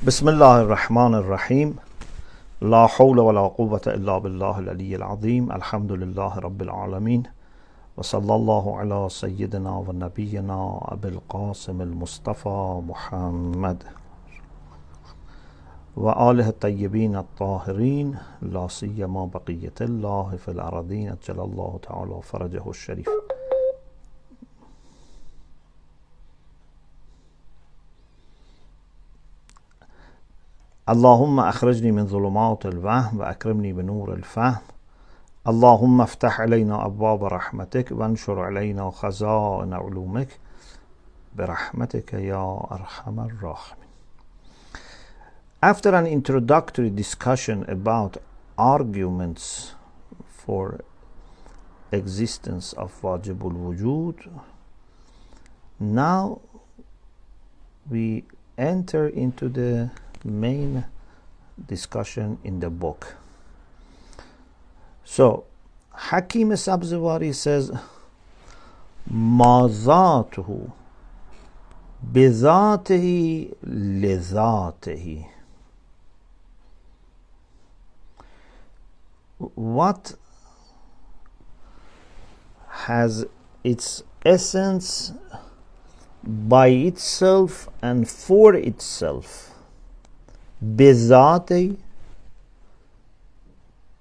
بسم الله الرحمن الرحيم لا حول ولا قوة إلا بالله العلي العظيم الحمد لله رب العالمين وصلى الله على سيدنا ونبينا أبي القاسم المصطفى محمد وآله الطيبين الطاهرين لا سيما بقية الله في الأرضين أجل الله تعالى فرجه الشريف. اللهم أخرجني من ظلمات الوهم وأكرمني بنور الفهم. اللهم افتح علينا أبواب رحمتك وانشر علينا خزائن علومك برحمتك يا أرحم الراحمين. After an introductory discussion about arguments for existence of wajibul wujud, now we enter into the main discussion in the book. So Hakim Sabzewari says ما ذاته بذاته لذاته. What has its essence by itself and for itself, بذاته,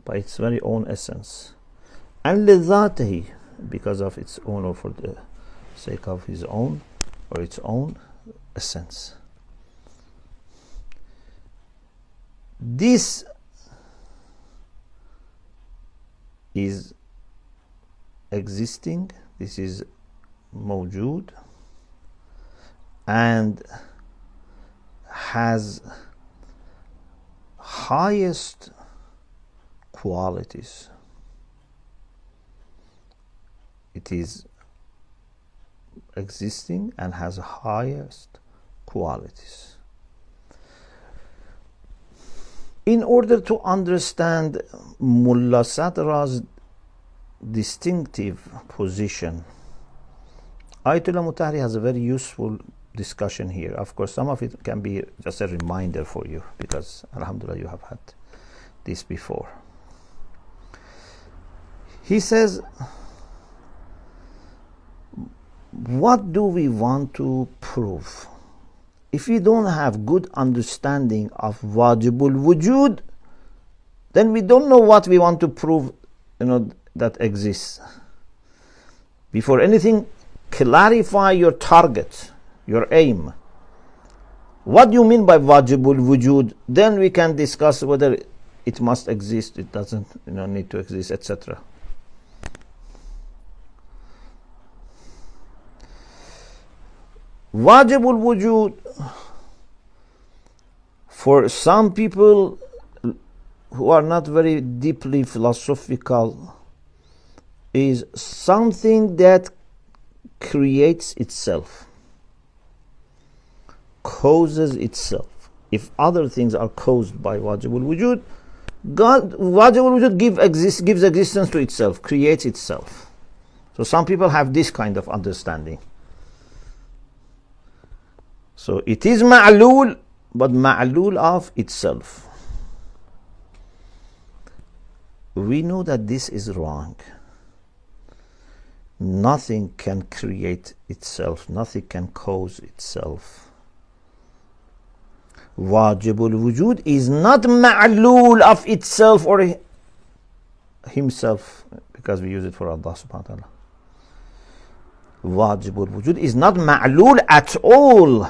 by its very own essence, and لذاته, because of its own or for the sake of his own or its own essence. This is existing, this is mawjood, and has highest qualities. It is existing and has highest qualities. In order to understand Mulla Sadra's distinctive position, Ayatummah Mutahhari has a very useful discussion here. Of course, some of it can be just a reminder for you, because alhamdulillah you have had this before. He says, what do we want to prove? If we don't have good understanding of wajibul wujud, then we don't know what we want to prove, that exists. Before anything, clarify your target, your aim. What do you mean by wajibul wujud? Then we can discuss whether it must exist, it doesn't need to exist, etc. Wajibul wujud, for some people who are not very deeply philosophical, is something that creates itself, causes itself. If other things are caused by wajibul wujud, wajibul wujud gives existence to itself, creates itself. So some people have this kind of understanding. So it is ma'lul, but ma'lul of itself. We know that this is wrong. Nothing can create itself, nothing can cause itself. Wajibul wujud is not ma'lul of itself or himself, because we use it for Allah subhanahu wa ta'ala. Wajibul wujud is not ma'lul at all.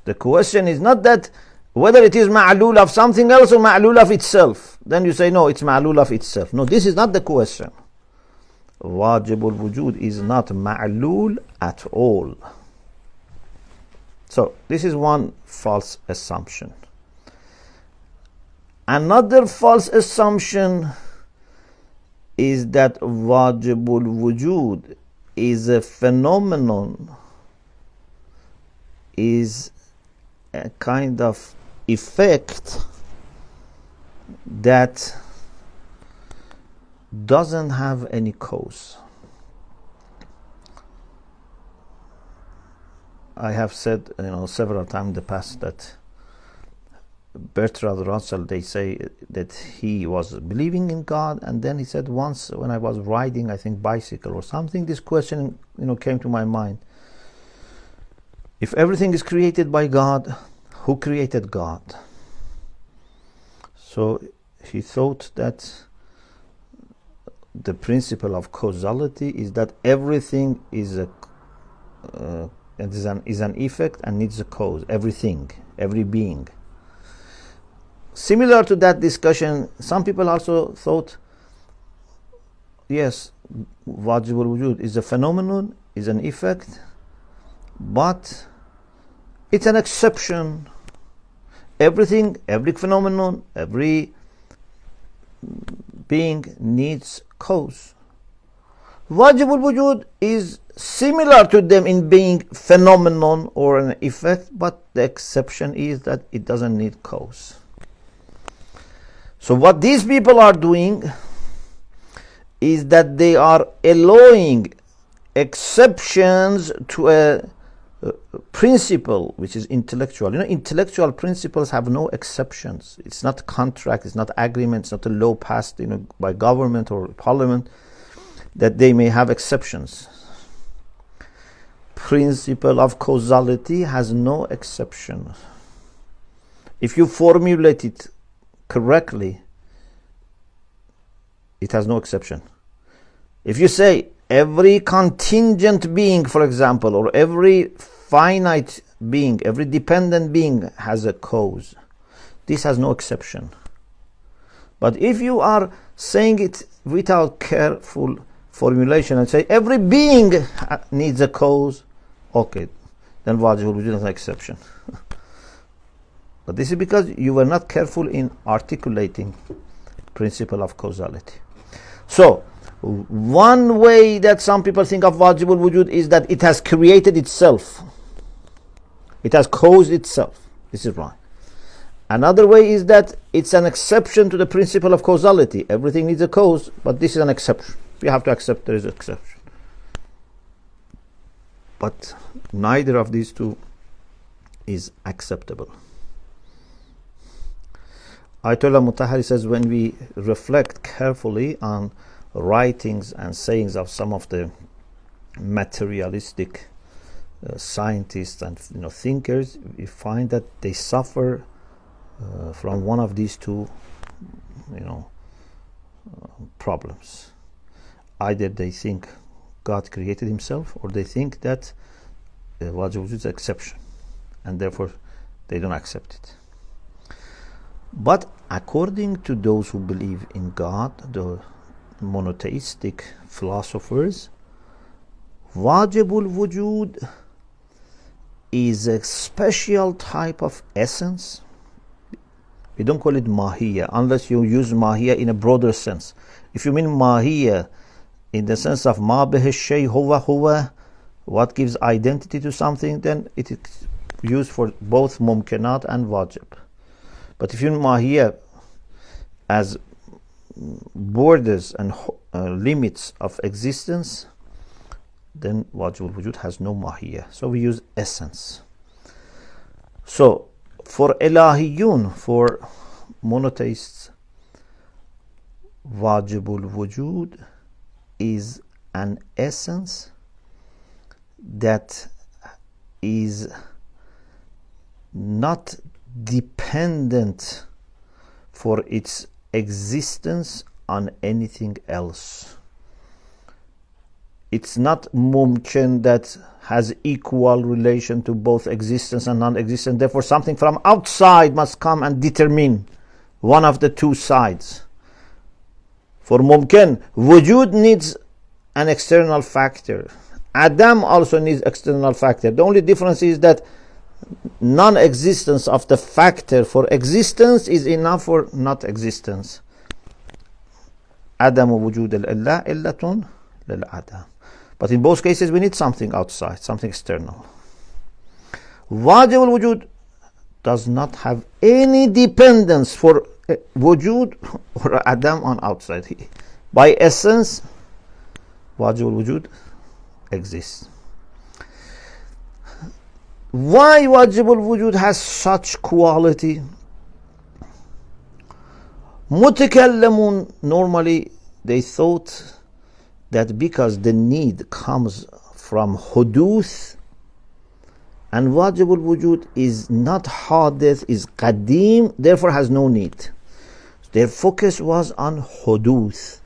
The question is not that whether it is ma'lul of something else or ma'lul of itself. Then you say, no, it's ma'lul of itself. No, this is not the question. Wajibul wujud is not ma'lul at all. So this is one false assumption. Another false assumption is that wajibul wujud is a phenomenon, is a kind of effect that doesn't have any cause. I have said several times in the past that Bertrand Russell, they say that he was believing in God, and then he said, once when I was riding, I think bicycle or something, this question came to my mind. If everything is created by God, who created God? So he thought that the principle of causality is that everything is an effect and needs a cause. Everything, every being. Similar to that discussion, some people also thought, yes, wajib al-wujud is a phenomenon, is an effect, but it's an exception. Everything, every phenomenon, every being needs cause. Wajib al-wujud is similar to them in being phenomenon or an effect, but the exception is that it doesn't need cause. So what these people are doing is that they are allowing exceptions to a principle which is intellectual. Intellectual principles have no exceptions. It's not contract, it's not agreement, it's not a law passed by government or parliament that they may have exceptions. Principle of causality has no exception. If you formulate it correctly, it has no exception. If you say every contingent being, for example, or every finite being, every dependent being has a cause, this has no exception. But if you are saying it without careful formulation and say every being needs a cause, okay, then wajib al-wujud is an exception. But this is because you were not careful in articulating principle of causality. So, one way that some people think of wajib al-wujud is that it has created itself. It has caused itself. This is wrong. Another way is that it's an exception to the principle of causality. Everything needs a cause, but this is an exception. We have to accept there is an exception. But neither of these two is acceptable. Ayatummah Mutahhari says, when we reflect carefully on writings and sayings of some of the materialistic scientists and thinkers, we find that they suffer from one of these two problems. Either they think God created himself, or they think that wajib al-wujud is an exception, and therefore they don't accept it. But according to those who believe in God, the monotheistic philosophers, wajib al-wujud is a special type of essence. We don't call it mahiyya unless you use mahiyya in a broader sense. If you mean mahiyya in the sense of ma bihi shay huwa huwa, what gives identity to something, then it is used for both mumkinat and wajib. But if you mean mahiyya as borders and limits of existence, then wajib al-wujud has no mahiyya. So we use essence. So for ilahiyun, for monotheists, wajib al-wujud is an essence that is not dependent for its existence on anything else. It's not mumkin that has equal relation to both existence and non-existence. Therefore, something from outside must come and determine one of the two sides. For mumkin, wujud needs an external factor. Adam also needs external factor. The only difference is that non-existence of the factor for existence is enough for not existence. Adam wujud al-illah illatun lil-adam. But in both cases we need something outside, something external. Wajib al-wujud does not have any dependence for wujud or adam on outside. By essence, wajib al-wujud exists. Why wajib al-wujud has such quality? متكلمون normally they thought that because the need comes from حدوث and wajib al-wujud is not hadith, is qadim, therefore has no need. Their focus was on حدوث,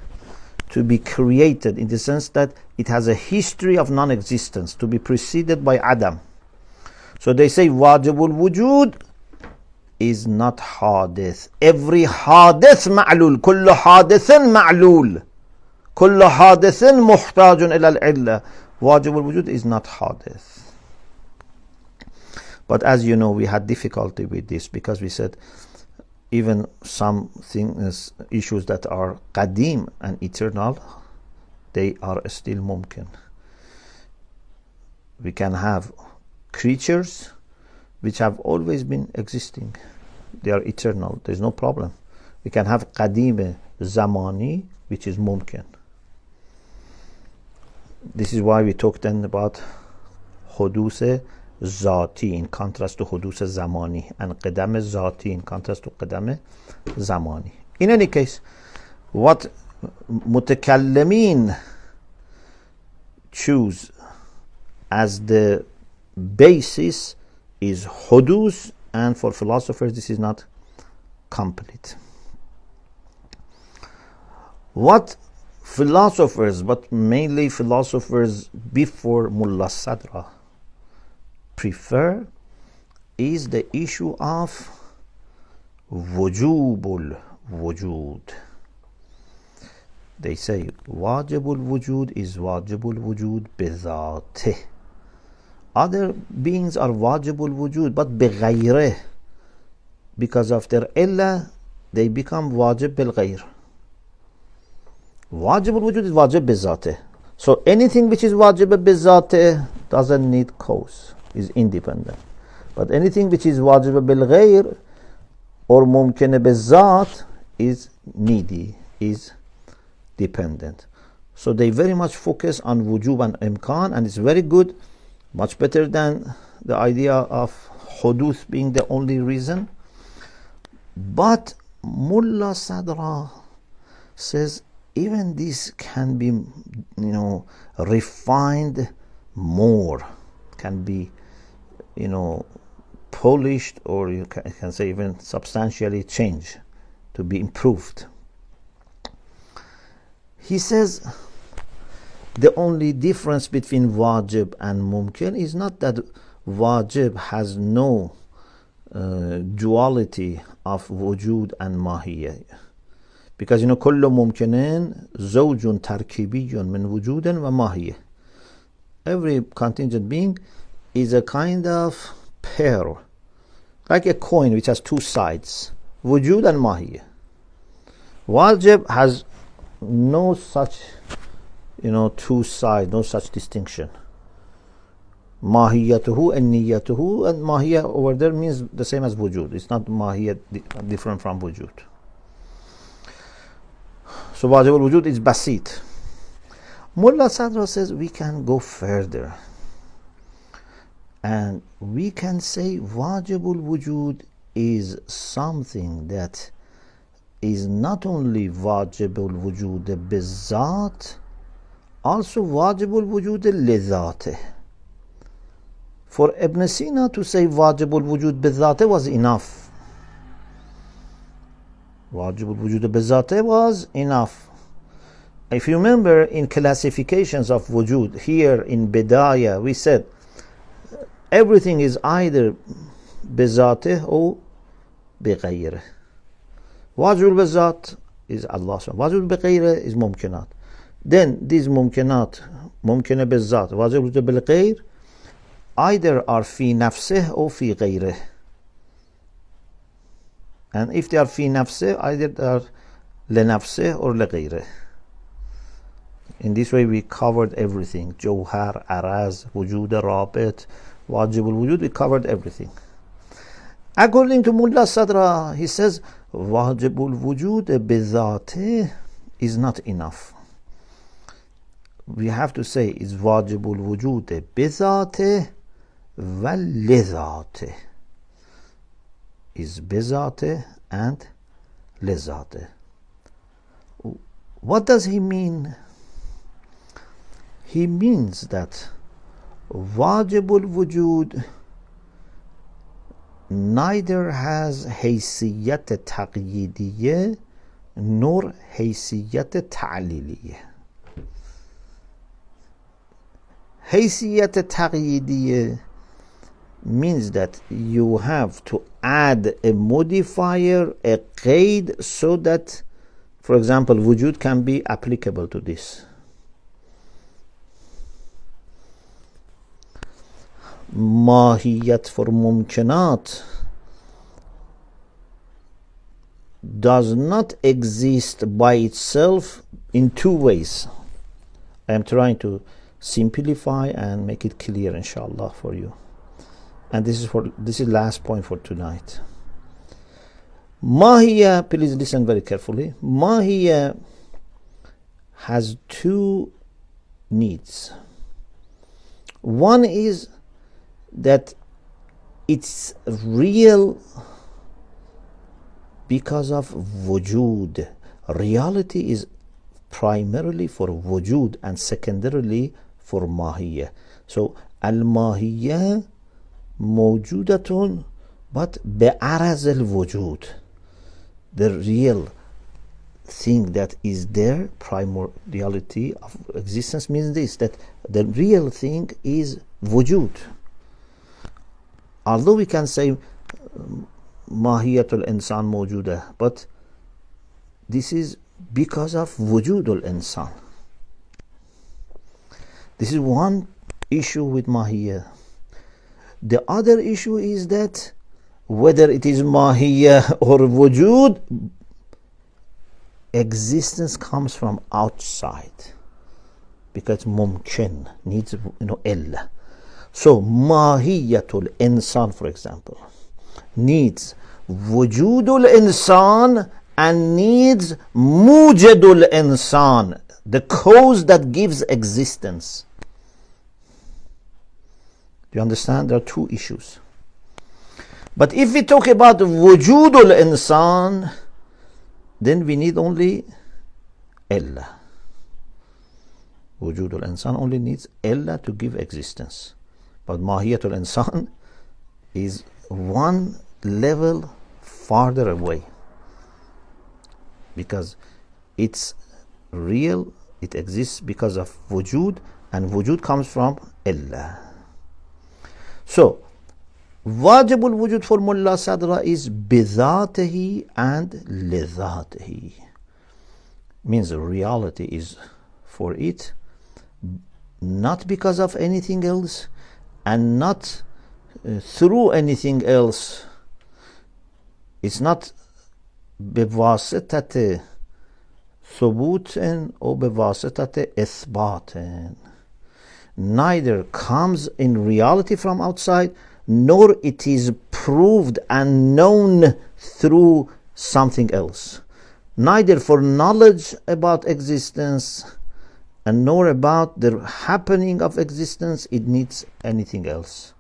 to be created, in the sense that it has a history of non-existence, to be preceded by Adam. So they say wajib al-wujud is not hadith. Every hadith ma'lul, kullu hadithin ma'lul, kullu hadithin muhtajun ila al-illa. Wajib al-wujud is not hadith. But as you know, we had difficulty with this, because we said even some things, issues that are qadim and eternal, they are still mumkin. We can have creatures which have always been existing. They are eternal. There is no problem. We can have qadim zamani, which is mumkin. This is why we talked then about hudus zati in contrast to hudus zamani, and qidam zati in contrast to qidam zamani. In any case, what mutakallimin choose as the basis is hudus, and for philosophers this is not complete. What philosophers, but mainly philosophers before Mulla Sadra, prefer is the issue of wujubul wujud. They say wajibul wujud is wajibul wujud bizatih. Other beings are wajibul wujud, but bighayre, because of their illah they become wajib bil ghayr. Wajibul wujud is wajib bizatih. So anything which is wajib bizatih doesn't need cause, is independent. But anything which is wajib bil ghayr or mumkin bizat is needy, is dependent. So they very much focus on wujub and imkan, and it's very good, much better than the idea of huduth being the only reason. But Mulla Sadra says even this can be, refined more, can be, polished, or you can say even substantially changed, to be improved. He says the only difference between wajib and mumkin is not that wajib has no duality of wujud and mahiyya, because kullu mumkinin zawjun tarkibiyun min wujudin wa mahiyya. Every contingent being is a kind of pair, like a coin which has two sides, wujud and mahiyya. Wajib has no such two sides, no such distinction. Mahiyatuhu and niyatuhu, and mahiyya over there means the same as wujud. It's not mahiyya different from wujud. So wajib al-wujud is basit. Mulla Sadra says we can go further, and we can say wajib al-wujud is something that is not only wajib al-wujud bizat, also wajib al-wujud li-zatih. For Ibn Sina to say wajib al-wujud bizatih was enough. Wajib al-wujud bizatih was enough. If you remember, in classifications of wujud, here in Bidayah we said everything is either bizatih or bighayr. Wajib al-bizat is Allah. Wajib al-bighayr is mumkinat. Then these mumkinat, mumkin bizat, wajib al-bighayr, either are fi nafsih or fi ghayrih. And if they are fi nafsih, either they are le nafsih or le ghayrih. In this way we covered everything. Jawhar, araz, wujud, rabit, wajib al-wujud, we covered everything. According to Mulla Sadra, he says wajib al-wujud bizatih is not enough. We have to say is wajib al-wujud bizatih wal lizatih. Is bizatih and lizatih. What does he mean? He means that wajibul wujud neither has haysiyat taqyidiyya nor haysiyat ta'liliyya. Haysiyat taqyidiyya means that you have to add a modifier, a qaid, so that, for example, wujud can be applicable to this. Mahiyat for mumkinat does not exist by itself in two ways. I am trying to simplify and make it clear, inshallah, for you. And this is last point for tonight. Mahiya, please listen very carefully. Mahiya has two needs. One is that it's real because of wujud. Reality is primarily for wujud and secondarily for mahiyya. So al-mahiyya mawjudatun, but bi'araz al-wujud. The real thing that is there, primordiality of existence, means this, that the real thing is wujud. Although we can say mahiyatul insan mawjuda, but this is because of wujudul insan. This is one issue with mahiyya. The other issue is that whether it is mahiyya or wujud, existence comes from outside, because mumkin needs illa. So mahiyatul insan, for example, needs wujudul insan and needs mujadul insan, the cause that gives existence. Do you understand? There are two issues. But if we talk about wujudul insan, then we need only illa. Wujudul insan only needs illa to give existence. But mahiyatul insan is one level farther away, because it's real, it exists because of wujud, and wujud comes from illa. So wajibul wujud for Mulla Sadra is bidhatihi and lidhatihi, means reality is for it, not because of anything else and not through anything else. It's not بواسطة ثبوت أو بواسطة إثبات. Neither comes in reality from outside, nor it is proved and known through something else. Neither for knowledge about existence and nor about the happening of existence it needs anything else.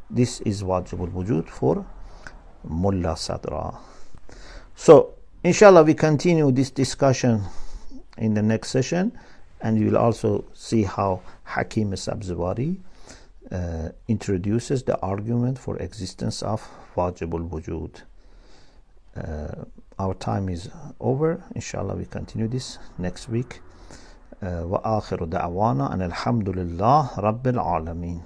This is wajibul wujud for Mulla Sadra. So inshallah we continue this discussion in the next session, and you will also see how Hakim Sabzewari introduces the argument for existence of wajibul wujud. Our time is over. Inshallah we continue this next week. وآخر دعوانا أن الحمد لله رب العالمين.